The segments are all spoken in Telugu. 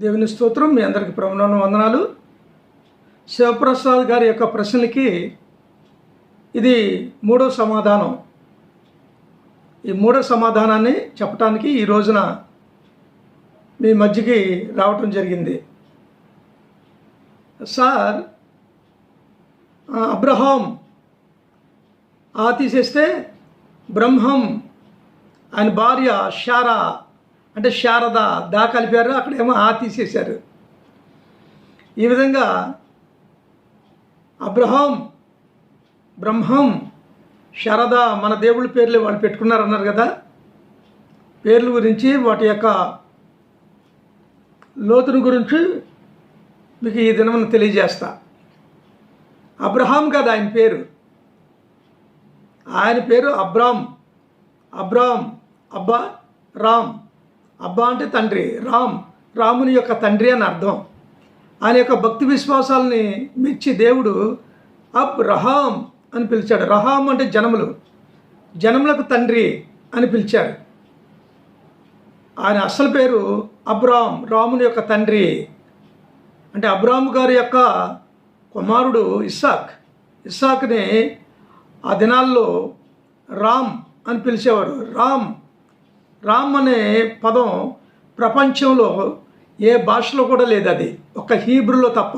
దేవుని స్తోత్రం. మీ అందరికీ ప్రభువునామమున వందనాలు. శివప్రసాద్ గారి యొక్క ప్రశ్నలకి ఇది మూడో సమాధానం. ఈ మూడో సమాధానాన్ని చెప్పడానికి ఈ రోజున మీ మధ్యకి రావటం జరిగింది. సార్, అబ్రహాం తీసేస్తే బ్రహ్మం, ఆయన భార్య శారా అంటే శారద కలిపారు, అక్కడేమో తీసేశారు. ఈ విధంగా అబ్రహాం, బ్రహ్మం, శారద మన దేవుళ్ళ పేర్లు వాళ్ళు పెట్టుకున్నారన్నారు కదా. పేర్ల గురించి వాటి యొక్క లోతును గురించి మీకు ఈ దినమున తెలియజేస్తా. అబ్రహాం కదా ఆయన పేరు. ఆయన పేరు అబ్రామ్. అబ్బా, రామ్. అబ్బా అంటే తండ్రి, రాముని యొక్క తండ్రి అని అర్థం. ఆయన యొక్క భక్తి విశ్వాసాలని మెచ్చి దేవుడు అబ్రహాం అని పిలిచాడు. రహాం అంటే జనములకు తండ్రి అని పిలిచాడు. ఆయన అసలు పేరు అబ్రామ్, రాముని యొక్క తండ్రి. అంటే అబ్రాము గారి యొక్క కుమారుడు ఇస్సాక్ని ఆ దినాల్లో రామ్ అని పిలిచేవారు. రామ్ అనే పదం ప్రపంచంలో ఏ భాషలో కూడా లేదు, అది ఒక హీబ్రూలో తప్ప.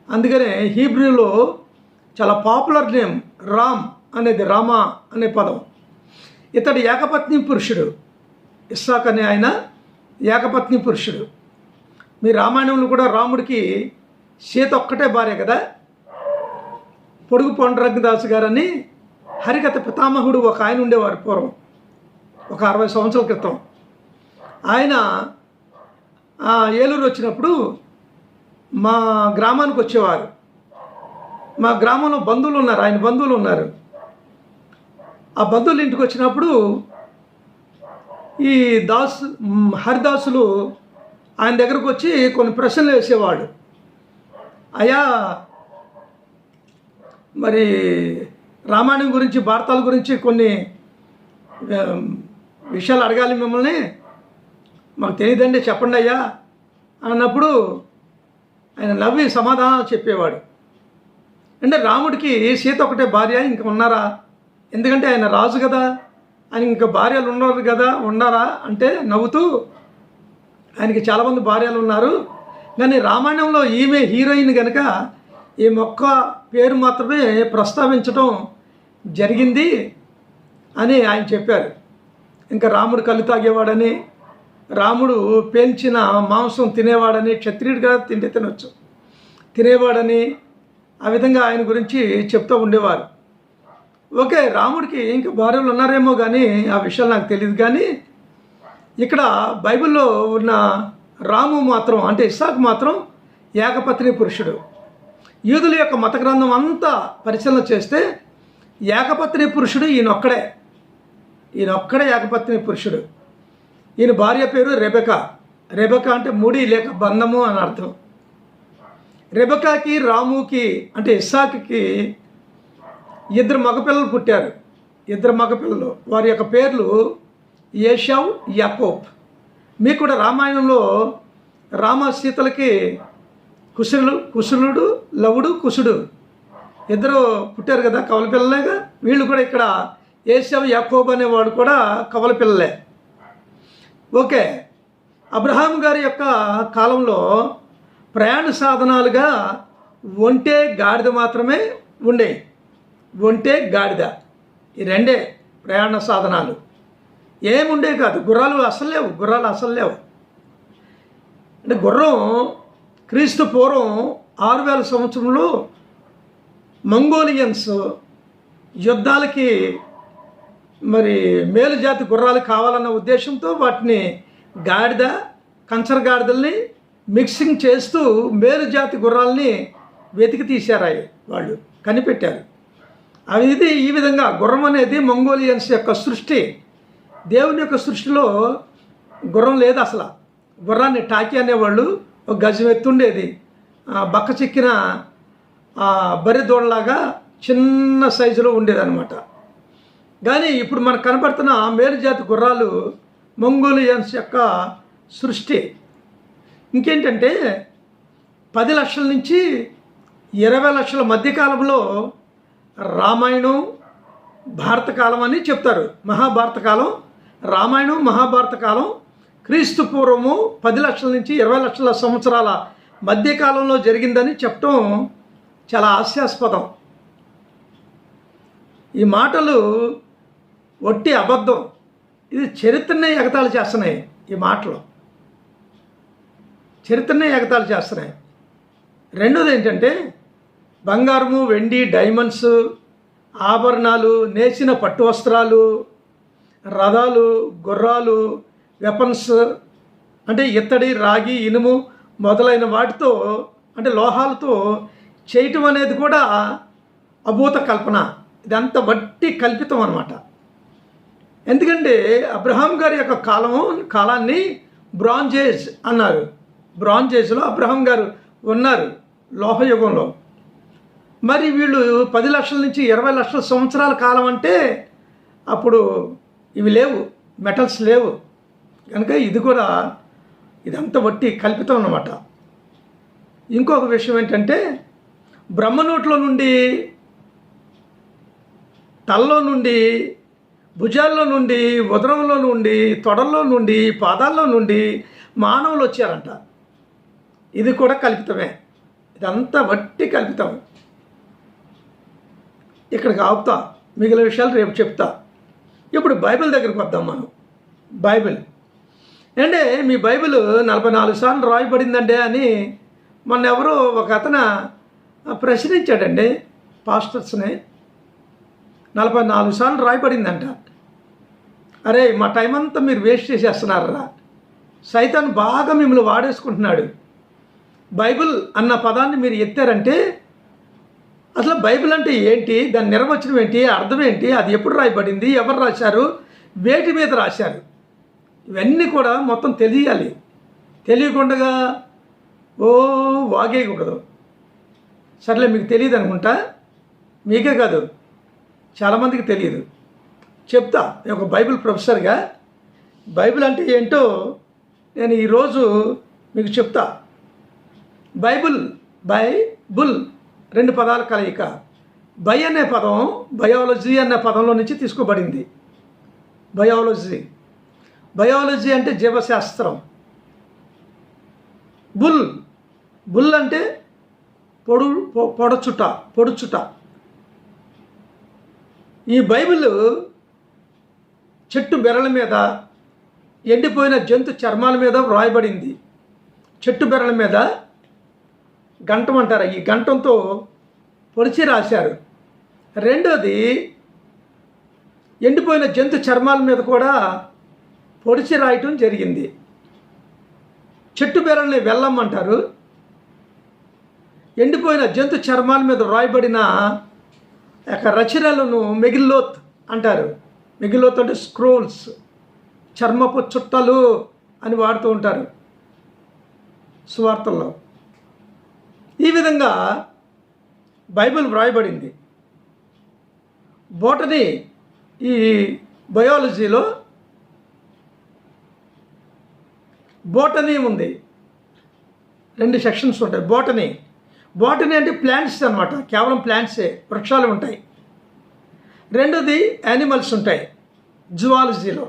అందుకనే హీబ్రూలో చాలా పాపులర్ నేమ్ రామ్ అనేది, రామా అనే పదం. ఇతడు ఏకపత్ని పురుషుడు. ఇస్సాక్ అనే ఆయన ఏకపత్ని పురుషుడు. మీ రామాయణంలో కూడా రాముడికి సీత ఒక్కటే భార్య కదా. పొడుగు పాండురంగదాసు గారని హరికథ పితామహుడు ఒక ఆయన ఉండేవారు పూర్వం, ఒక 60 సంవత్సరాల క్రితం. ఆయన ఏలూరు వచ్చినప్పుడు మా గ్రామానికి వచ్చేవారు. మా గ్రామంలో బంధువులు ఉన్నారు, ఆయన బంధువులు ఉన్నారు. ఆ బంధువులు ఇంటికి వచ్చినప్పుడు ఈ హరిదాసులు ఆయన దగ్గరకు వచ్చి కొన్ని ప్రశ్నలు వేసేవాడు. అయ్యా, మరి రామాయణం గురించి, భారతాల గురించి కొన్ని విషయాలు అడగాలి మిమ్మల్ని, మాకు తెలియదండి, చెప్పండి అయ్యా అన్నప్పుడు ఆయన నవ్వి సమాధానాలు చెప్పేవాడు. అంటే రాముడికి సీత ఒకటే భార్య, ఇంకా ఉన్నారా? ఎందుకంటే ఆయన రాజు కదా, ఆయన ఇంకా భార్యలు ఉన్నారా అంటే నవ్వుతూ, ఆయనకి చాలామంది భార్యలు ఉన్నారు, కానీ రామాయణంలో ఈమె హీరోయిన్ కనుక ఈ మొక్క పేరు మాత్రమే ప్రస్తావించడం జరిగింది అని ఆయన చెప్పారు. ఇంకా రాముడు కళ్ళు తాగేవాడని, రాముడు పేల్చిన మాంసం తినేవాడని, క్షత్రియుడిగా తింటే తినేవాడని, ఆ విధంగా ఆయన గురించి చెప్తూ ఉండేవారు. ఓకే, రాముడికి ఇంకా భార్యలు ఉన్నారేమో కానీ ఆ విషయాలు నాకు తెలియదు. కానీ ఇక్కడ బైబిల్లో ఉన్న రాము మాత్రం, అంటే ఇస్సాకు మాత్రం ఏకపత్ని పురుషుడు. యూదుల యొక్క మత గ్రంథం అంతా పరిశీలన చేస్తే ఏకపత్ని పురుషుడు ఈయనొక్కడే ఏకపత్ని పురుషుడు. ఈయన భార్య పేరు రెబెకా అంటే ముడి లేక బంధము అని అర్థం. రెబెకాకి, రాముకి అంటే ఇస్సాకుకి 2 మగపిల్లలు పుట్టారు. 2 మగపిల్లలు, వారి యొక్క పేర్లు ఏషావు, యాకోబ్. మీకు కూడా రామాయణంలో రామ సీతలకి కుశలుడు, లవుడు, కుశుడు 2 పుట్టారు కదా, కవల పిల్లలేగా. వీళ్ళు కూడా ఇక్కడ ఏషావు, యాకోబ్ అనేవాడు కూడా కవల పిల్లలే. ఓకే, అబ్రహాం గారి యొక్క కాలంలో ప్రయాణ సాధనాలుగా ఒంటె, గాడిద మాత్రమే ఉండేవి. ఒంటె, గాడిద, ఈ 2 ప్రయాణ సాధనాలు. ఏముండే కాదు, గుర్రాలు అసలు లేవు. అంటే గుర్రం క్రీస్తు పూర్వం 6000 సంవత్సరంలో మంగోలియన్స్ యుద్ధాలకి మరి మేలు జాతి గుర్రాలు కావాలన్న ఉద్దేశంతో వాటిని కంచర గాడిదల్ని మిక్సింగ్ చేస్తూ మేలు జాతి గుర్రాలని వెతికి తీశారు, వాళ్ళు కనిపెట్టారు. ఇది ఈ విధంగా గుర్రం అనేది మంగోలియన్స్ యొక్క సృష్టి. దేవుని యొక్క సృష్టిలో గుర్రం లేదు అసలు. గుర్రాన్ని టాకీ అనేవాళ్ళు, ఒక గజం ఎత్తుండేది, బక్క చిక్కిన బర్రె దూడలాగా చిన్న సైజులో ఉండేదన్నమాట. కానీ ఇప్పుడు మనకు కనపడుతున్న మేలు జాతి గుర్రాలు మంగోలియన్స్ యొక్క సృష్టి. ఇంకేంటంటే 10 లక్షల నుంచి 20 లక్షల మధ్యకాలంలో రామాయణం భారత కాలం అని చెప్తారు. మహాభారత కాలం, రామాయణం మహాభారత కాలం క్రీస్తు పూర్వము 10 లక్షల నుంచి 20 లక్షల సంవత్సరాల మధ్యకాలంలో జరిగిందని చెప్పటం చాలా హాస్యాస్పదం. ఈ మాటలు ఒట్టి అబద్ధం. ఇది చరిత్రనే ఎగతాళి చేస్తున్నాయి. ఈ మాటలు చరిత్రనే ఎగతాళి చేస్తున్నాయి. రెండోది ఏంటంటే బంగారము, వెండి, డైమండ్స్, ఆభరణాలు, నేసిన పట్టు వస్త్రాలు, రథాలు, గుర్రాలు, వెపన్స్ అంటే ఇత్తడి, రాగి, ఇనుము మొదలైన వాటితో అంటే లోహాలతో చేయటం అనేది కూడా అభూత కల్పన. ఇదంతా వట్టి కల్పితం అన్నమాట. ఎందుకంటే అబ్రహాం గారి యొక్క కాలాన్ని బ్రాంజ్ ఏజ్ అన్నారు. బ్రాంజ్ ఏజ్లో అబ్రహాం గారు ఉన్నారు లోహయుగంలో. మరి వీళ్ళు 10 లక్షల నుంచి 20 లక్షల సంవత్సరాల కాలం అంటే అప్పుడు ఇవి లేవు, మెటల్స్ లేవు కనుక ఇది కూడా ఇదంతా వట్టి కల్పితం అన్నమాట. ఇంకొక విషయం ఏంటంటే బ్రహ్మనోట్లో నుండి, తలలో నుండి, భుజాల్లో నుండి, ఉదరంలో నుండి, తొడల్లో నుండి, పాదాల్లో నుండి మానవులు వచ్చారంట. ఇది కూడా కల్పితమే. ఇదంతా వట్టి కల్పితం. ఇక్కడికి ఆపుతా, మిగిలిన విషయాలు రేపు చెప్తా. ఇప్పుడు బైబిల్ దగ్గరికి వద్దాం మనం. బైబిల్ అంటే మీ బైబిల్ 44 సార్లు రాయబడిందండి అని మొన్న ఎవరో ఒక అతను ప్రశ్నించాడండి పాస్టర్స్ని. 44 సార్లు రాయబడిందంట. అరే మా టైం అంతా మీరు వేస్ట్ చేసేస్తున్నారా? సైతాన్ బాగా మిమ్మల్ని వాడేసుకుంటున్నాడు. బైబిల్ అన్న పదాన్ని మీరు ఎత్తారంటే అసలు బైబిల్ అంటే ఏంటి, దాని నిర్వచనం ఏంటి, అర్థం ఏంటి, అది ఎప్పుడు రాయబడింది, ఎవరు రాశారు, వేటి మీద రాశారు, ఇవన్నీ కూడా మొత్తం తెలియాలి. తెలియకుండా వాగేయకూడదు. సర్లే మీకు తెలియదు అనుకుంటా, మీకే కాదు చాలామందికి తెలియదు. చెప్తా ఒక బైబిల్ ప్రొఫెసర్గా బైబిల్ అంటే ఏంటో నేను ఈరోజు మీకు చెప్తా. బైబుల్, బుల్ 2 పదాల కలయిక. బై అనే పదం బయాలజీ అనే పదంలో నుంచి తీసుకోబడింది. బయాలజీ అంటే జీవశాస్త్రం. బుల్ అంటే పొడుచుట. ఈ బైబిల్ చెట్టు బెరల మీద, ఎండిపోయిన జంతు చర్మాల మీద వ్రాయబడింది. చెట్టు బెరల మీద గంటం అంటారు, ఈ గంటంతో పొడిచి రాశారు. రెండోది ఎండిపోయిన జంతు చర్మాల మీద కూడా పొడిచి రాయటం జరిగింది. చెట్టు బెరల్ని వెల్లం అంటారు. ఎండిపోయిన జంతు చర్మాల మీద వ్రాయబడిన యొక్క రచనలను మెగిల్లోత్ అంటారు. మెగిల్లోత్ అంటే స్క్రోల్స్, చర్మపు చుట్టలు అని వాడుతూ ఉంటారు సువార్తల్లో. ఈ విధంగా బైబిల్ వ్రాయబడింది. బోటనీ, ఈ బయాలజీలో బోటనీ ఉంది. 2 సెక్షన్స్ ఉంటాయి. బోటనీ అంటే ప్లాంట్స్ అన్నమాట, కేవలం ప్లాంట్సే, వృక్షాలు ఉంటాయి. రెండోది యానిమల్స్ ఉంటాయి జువాలజీలో.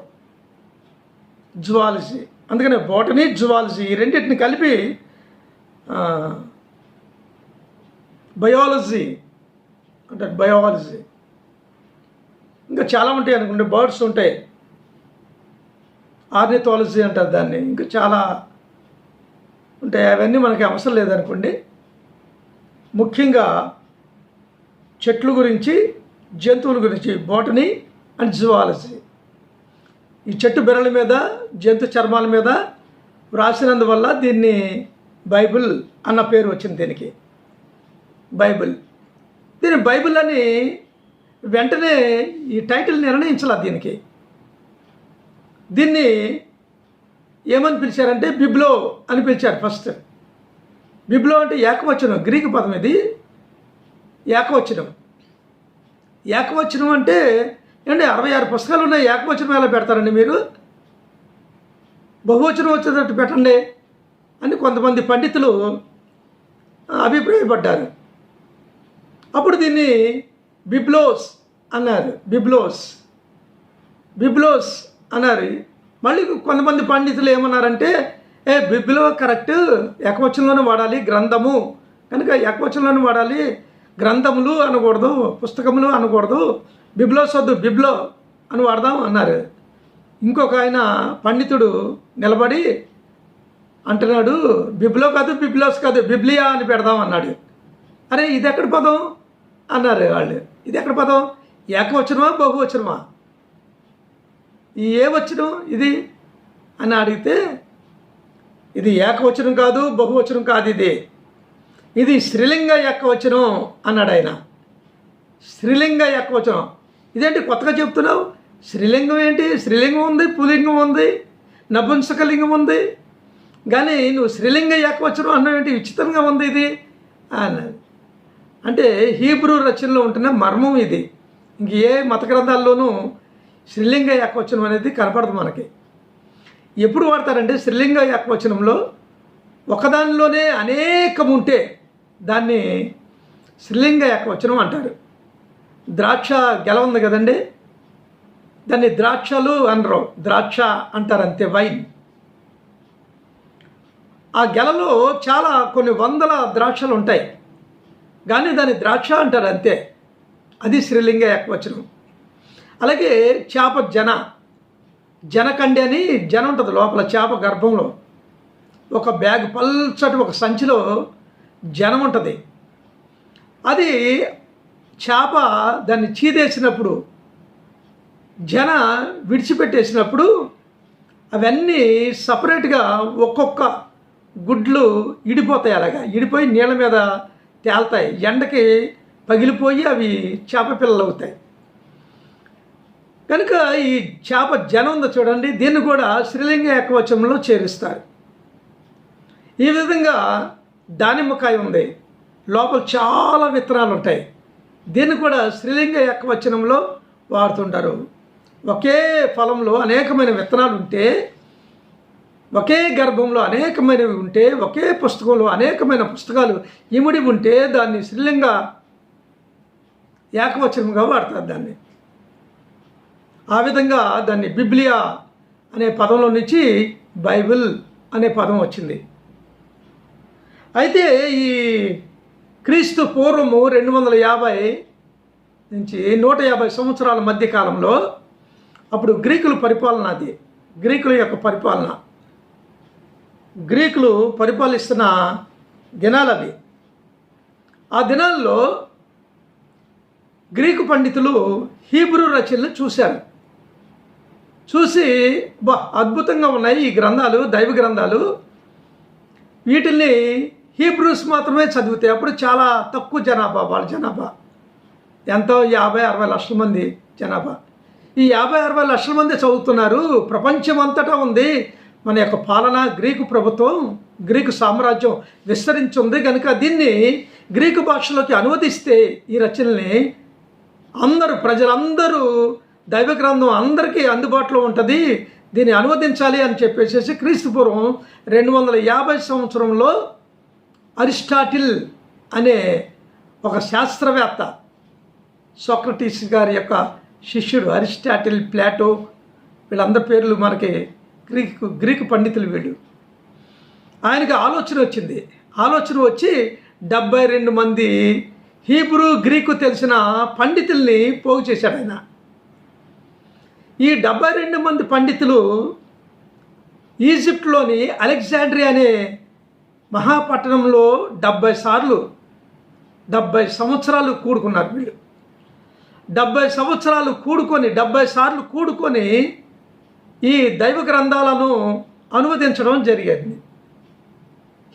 అందుకనే బోటనీ, జువాలజీ ఈ రెండింటిని కలిపి బయాలజీ అంటారు. బయాలజీ ఇంకా చాలా ఉంటాయి అనుకుంటే, బర్డ్స్ ఉంటాయి, ఆర్నిథాలజీ అంటారు దాన్ని, ఇంకా చాలా ఉంటాయి. అవన్నీ మనకి అవసరం లేదనుకోండి. ముఖ్యంగా చెట్ల గురించి, జంతువుల గురించి బోటనీ అండ్ జువాలజీ. ఈ చెట్టు బెరల మీద, జంతు చర్మాల మీద వ్రాసినందువల్ల దీన్ని బైబిల్ అన్న పేరు వచ్చింది దీనికి. దీని బైబిల్ అని వెంటనే ఈ టైటిల్ నిర్ణయించాల. దీన్ని ఏమని పిలిచారంటే బిబ్లో అని పిలిచారు ఫస్ట్. బిబ్లో అంటే ఏకవచనం, గ్రీకు పదం. ఇది ఏకవచనం అంటే ఏంటి, 66 పుస్తకాలు ఉన్నాయి, ఏకవచనం ఎలా పెడతారండి మీరు? బహువచనం వచ్చేటట్టు పెట్టండి అని కొంతమంది పండితులు అభిప్రాయపడ్డారు. అప్పుడు దీన్ని బిబ్లోస్ అన్నారు. బిబ్లోస్ అన్నారు. మళ్ళీ కొంతమంది పండితులు ఏమన్నారంటే బిబ్లో కరెక్ట్, ఏకవచనంలోనే వాడాలి, గ్రంథము కనుక ఏకవచనంలోనే వాడాలి, గ్రంథములు అనకూడదు, పుస్తకములు అనకూడదు, బిబ్లోస్ వద్దు, బిబ్లో అని వాడదాం అన్నారు. ఇంకొక ఆయన పండితుడు నిలబడి అంటున్నాడు, బిబ్లో కాదు, బిబ్లోస్ కాదు, బిబ్లియా అని పెడదాం అన్నాడు. అరే ఇది ఎక్కడ పదం అన్నారు వాళ్ళు. ఇది ఎక్కడ పదం, ఏకవచనమా బహువచనమా, ఏ వచనం ఇది అని అడిగితే ఇది ఏకవచనం కాదు, బహువచనం కాదు, ఇది స్త్రీలింగ ఏకవచనం అన్నాడు ఆయన. స్త్రీలింగ ఏకవచనం. ఇదేంటి కొత్తగా చెప్తున్నావు, స్త్రీలింగం ఏంటి, స్త్రీలింగం ఉంది, పులింగం ఉంది, నపుంసకలింగం ఉంది, కానీ నువ్వు స్త్రీలింగ ఏకవచనం అన్నావు ఏంటి, విచిత్రంగా ఉంది ఇది అన్నాడు. అంటే హీబ్రూ రచనలో ఉంటున్న మర్మం ఇది. ఇంక ఏ మత గ్రంథాల్లోనూ స్త్రీలింగ ఏకవచనం అనేది కనపడదు మనకి. ఎప్పుడు వాడతారంటే స్త్రీలింగ ఏకవచనంలో ఒకదానిలోనే అనేకం ఉంటే దాన్ని స్త్రీలింగ ఏకవచనం అంటారు. ద్రాక్ష గెల ఉంది కదండి, దాన్ని ద్రాక్షలు అనరు, ద్రాక్ష అంటారు అంతే, వైన్. ఆ గెలలో చాలా కొన్ని వందల ద్రాక్షలు ఉంటాయి, కానీ దాన్ని ద్రాక్ష అంటారు అంతే, అది స్త్రీలింగ ఏకవచనం. అలాగే చేప జనకండి అని జన ఉంటుంది లోపల, చేప గర్భంలో ఒక బ్యాగ్ పల్చటి ఒక సంచిలో జనం ఉంటుంది. అది చేప దాన్ని చీదేసినప్పుడు, జన విడిచిపెట్టేసినప్పుడు అవన్నీ సపరేట్గా ఒక్కొక్క గుడ్లు ఇడిపోతాయి. అలాగా ఇడిపోయి నీళ్ళ మీద తేలుతాయి, ఎండకి పగిలిపోయి అవి చేప పిల్లలు అవుతాయి. కనుక ఈ చేప జనం ఉందో చూడండి, దీన్ని కూడా స్త్రీలింగ ఏకవచనంలో చేరుస్తారు. ఈ విధంగా దానిమ్మకాయ ఉంది, లోపల చాలా విత్తనాలు ఉంటాయి, దీన్ని కూడా స్త్రీలింగ ఏకవచనంలో వాడుతుంటారు. ఒకే ఫలంలో అనేకమైన విత్తనాలు ఉంటే, ఒకే గర్భంలో అనేకమైనవి ఉంటే, ఒకే పుస్తకంలో అనేకమైన పుస్తకాలు ఇమిడి ఉంటే దాన్ని స్త్రీలింగ ఏకవచనంగా వాడతారు దాన్ని. ఆ విధంగా దాన్ని బిబ్లియా అనే పదంలో నుంచి బైబిల్ అనే పదం వచ్చింది. అయితే ఈ క్రీస్తు పూర్వము 250 నుంచి 150 సంవత్సరాల మధ్య కాలంలో అప్పుడు గ్రీకుల పరిపాలన, అది గ్రీకుల యొక్క పరిపాలన, గ్రీకులు పరిపాలిస్తున్న దినాలవి. ఆ దినాల్లో గ్రీకు పండితులు హీబ్రూ రచనలు చూశారు. చూసి అద్భుతంగా ఉన్నాయి ఈ గ్రంథాలు, దైవ గ్రంథాలు, వీటిల్ని హీబ్రూస్ మాత్రమే చదివితే. అప్పుడు చాలా తక్కువ జనాభా, వాళ్ళ జనాభా ఎంతో 50-60 లక్షల మంది జనాభా. ఈ 50-60 లక్షల మంది చదువుతున్నారు. ప్రపంచం అంతటా ఉంది మన యొక్క పాలన, గ్రీకు ప్రభుత్వం, గ్రీకు సామ్రాజ్యం విస్తరించి కనుక దీన్ని గ్రీకు భాషలోకి అనువదిస్తే ఈ రచనల్ని ప్రజలందరూ దైవ గ్రంథం అందరికీ అందుబాటులో ఉంటుంది, దీన్ని అనువదించాలి అని చెప్పేసి క్రీస్తు పూర్వం 250 సంవత్సరంలో అరిస్టాటిల్ అనే ఒక శాస్త్రవేత్త, సోక్రటీస్ గారి యొక్క శిష్యుడు అరిస్టాటిల్, ప్లాటో, వీళ్ళందరి పేర్లు మనకి గ్రీకు పండితులు వీళ్ళు. ఆయనకి ఆలోచన వచ్చింది. ఆలోచన వచ్చి 72 మంది హీబ్రూ, గ్రీకు తెలిసిన పండితుల్ని పోగు చేశాడు ఆయన. ఈ 72 మంది పండితులు ఈజిప్ట్లోని అలెగ్జాండ్రియా అనే మహాపట్టణంలో 70 సంవత్సరాలు కూడుకున్నారు వీళ్ళు. 70 సంవత్సరాలు కూడుకొని 70 సార్లు కూడుకొని ఈ దైవ గ్రంథాలను అనువదించడం జరిగింది.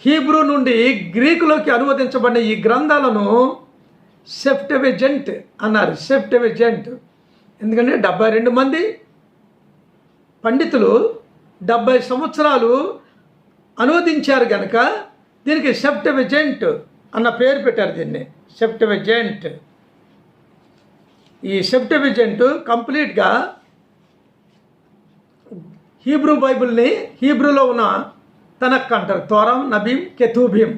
హీబ్రూ నుండి గ్రీకులోకి అనువదించబడిన ఈ గ్రంథాలను సెప్టెవిజెంట్ అన్నారు. సెప్టెవిజెంట్ ఎందుకంటే 72 మంది పండితులు 70 సంవత్సరాలు అనువదించారు కనుక దీనికి సెప్టెవిజెంట్ అన్న పేరు పెట్టారు. దీన్ని సెప్టెవిజెంట్. ఈ సెప్టెవిజెంట్ కంప్లీట్గా హీబ్రూ బైబిల్ని, హీబ్రూలో ఉన్న తనక్ అంటారు. తోరాం, నబీం, కెతూబీం.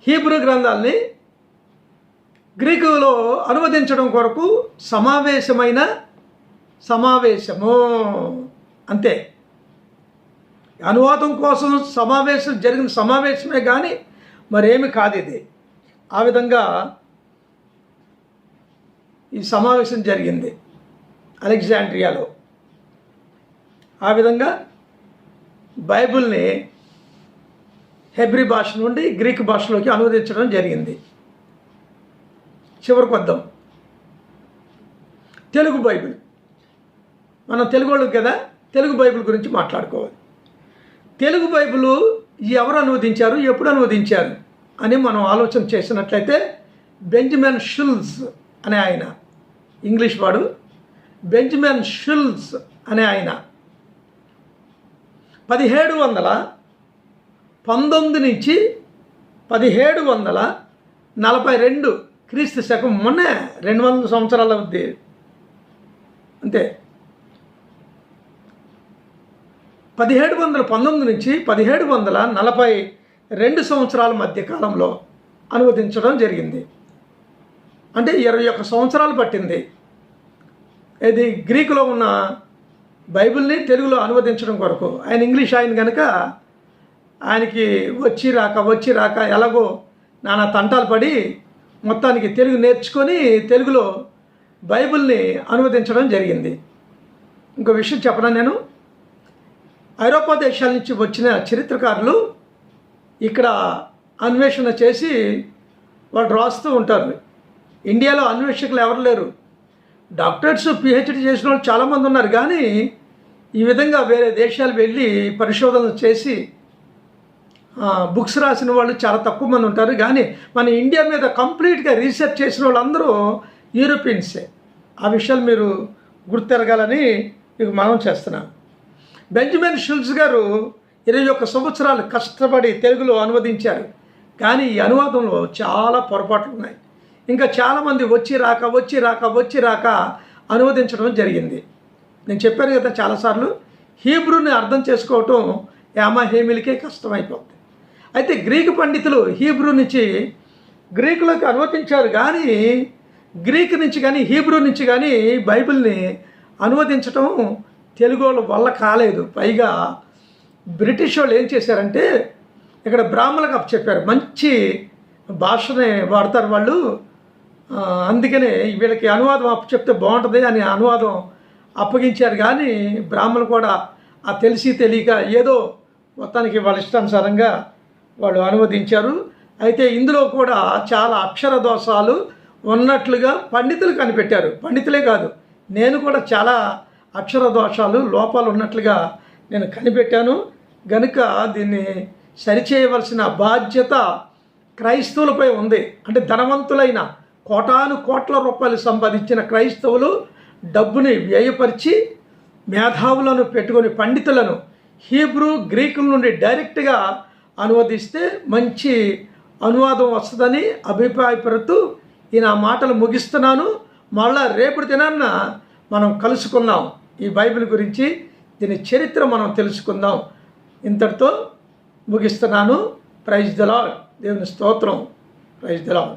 హీబ్రూ గ్రంథాలని గ్రీకులో అనువదించడం కొరకు సమావేశము అంతే. అనువాదం కోసం జరిగిన సమావేశమే కానీ మరేమి కాదు ఇది. ఆ విధంగా ఈ సమావేశం జరిగింది అలెగ్జాండ్రియాలో. ఆ విధంగా బైబిల్ని హెబ్రీ భాష నుండి గ్రీక్ భాషలోకి అనువదించడం జరిగింది. చివరికి వద్దాం. తెలుగు బైబిల్. మనం తెలుగు వాళ్ళకి కదా తెలుగు బైబిల్ గురించి మాట్లాడుకోవాలి. తెలుగు బైబిల్ ఎవరు అనువదించారు, ఎప్పుడు అనువదించారు అని మనం ఆలోచన చేసినట్లయితే బెంజమిన్ షుల్జ్ అనే ఆయన, ఇంగ్లీష్ వాడు, బెంజమిన్ షుల్జ్ అనే ఆయన 1719 నుంచి 1742 క్రీస్తు శకం, మొన్నే 200 సంవత్సరాల అవుద్ది అంతే. 1719 నుంచి 1742 సంవత్సరాల మధ్య కాలంలో అనువదించడం జరిగింది. అంటే 21 సంవత్సరాలు పట్టింది ఇది గ్రీకులో ఉన్న బైబిల్ని తెలుగులో అనువదించడం కొరకు. ఆయన ఇంగ్లీష్ ఆయన కనుక ఆయనకి వచ్చి రాక ఎలాగో నానా తంటాలు పడి మొత్తానికి తెలుగు నేర్చుకొని తెలుగులో బైబిల్ని అనువదించడం జరిగింది. ఇంకో విషయం చెప్పనా, నేను ఐరోపా దేశాల నుంచి వచ్చిన చరిత్రకారులు ఇక్కడ అన్వేషణ చేసి వాళ్ళు రాస్తూ ఉంటారు. ఇండియాలో అన్వేషకులు ఎవరు లేరు. డాక్టర్స్, పిహెచ్డి చేసిన వాళ్ళు చాలామంది ఉన్నారు, కానీ ఈ విధంగా వేరే దేశాలు వెళ్ళి పరిశోధనలు చేసి బుక్స్ రాసిన వాళ్ళు చాలా తక్కువ మంది ఉంటారు. కానీ మన ఇండియా మీద కంప్లీట్గా రీసెర్చ్ చేసిన వాళ్ళందరూ యూరోపియన్సే. ఆ విషయాలు మీరు గుర్తెరగాలని మీకు మనం చేస్తున్నాం. బెంజమిన్ షుల్జ్ గారు 21 సంవత్సరాలు కష్టపడి తెలుగులో అనువదించారు. కానీ ఈ అనువాదంలో చాలా పొరపాట్లు ఉన్నాయి. ఇంకా చాలామంది వచ్చి రాక అనువదించడం జరిగింది. నేను చెప్పాను కదా చాలాసార్లు, హీబ్రూని అర్థం చేసుకోవటం యామాహేమిలకే కష్టమైపోతుంది. అయితే గ్రీకు పండితులు హీబ్రూ నుంచి గ్రీకులోకి అనువదించారు, కానీ గ్రీకు నుంచి కానీ హీబ్రూ నుంచి కానీ బైబిల్ని అనువదించటం తెలుగు వాళ్ళ వల్ల కాలేదు. పైగా బ్రిటిష్ వాళ్ళు ఏం చేశారంటే ఇక్కడ బ్రాహ్మణులకు అప్పచెప్పారు. మంచి భాషనే వాడతారు వాళ్ళు, అందుకనే వీళ్ళకి అనువాదం అప్పచెప్తే బాగుంటుంది అని అనువాదం అప్పగించారు. కానీ బ్రాహ్మణులు కూడా ఆ తెలిసి తెలియక ఏదో మొత్తానికి వాళ్ళ ఇష్టానుసారంగా వాళ్ళు అనువదించారు. అయితే ఇందులో కూడా చాలా అక్షర దోషాలు ఉన్నట్లుగా పండితులు కనిపెట్టారు. పండితులే కాదు, నేను కూడా చాలా అక్షర దోషాలు, లోపాలు ఉన్నట్లుగా నేను కనిపెట్టాను. గనుక దీన్ని సరిచేయవలసిన బాధ్యత క్రైస్తవులపై ఉంది. అంటే ధనవంతులైన కోటాను కోట్ల రూపాయలు సంపాదించిన క్రైస్తవులు డబ్బుని వ్యయపరిచి మేధావులను పెట్టుకొని పండితులను హీబ్రూ, గ్రీకుల నుండి డైరెక్ట్గా అనువదిస్తే మంచి అనువాదం వస్తుందని అభిప్రాయపడుతూ ఈ నా మాటలు ముగిస్తున్నాను. మళ్ళా రేపటి దినాన్న మనం కలుసుకుందాం. ఈ బైబిల్ గురించి దీని చరిత్ర మనం తెలుసుకుందాం. ఇంతటితో ముగిస్తున్నాను. Praise the Lord. దేవుని స్తోత్రం. Praise the lord.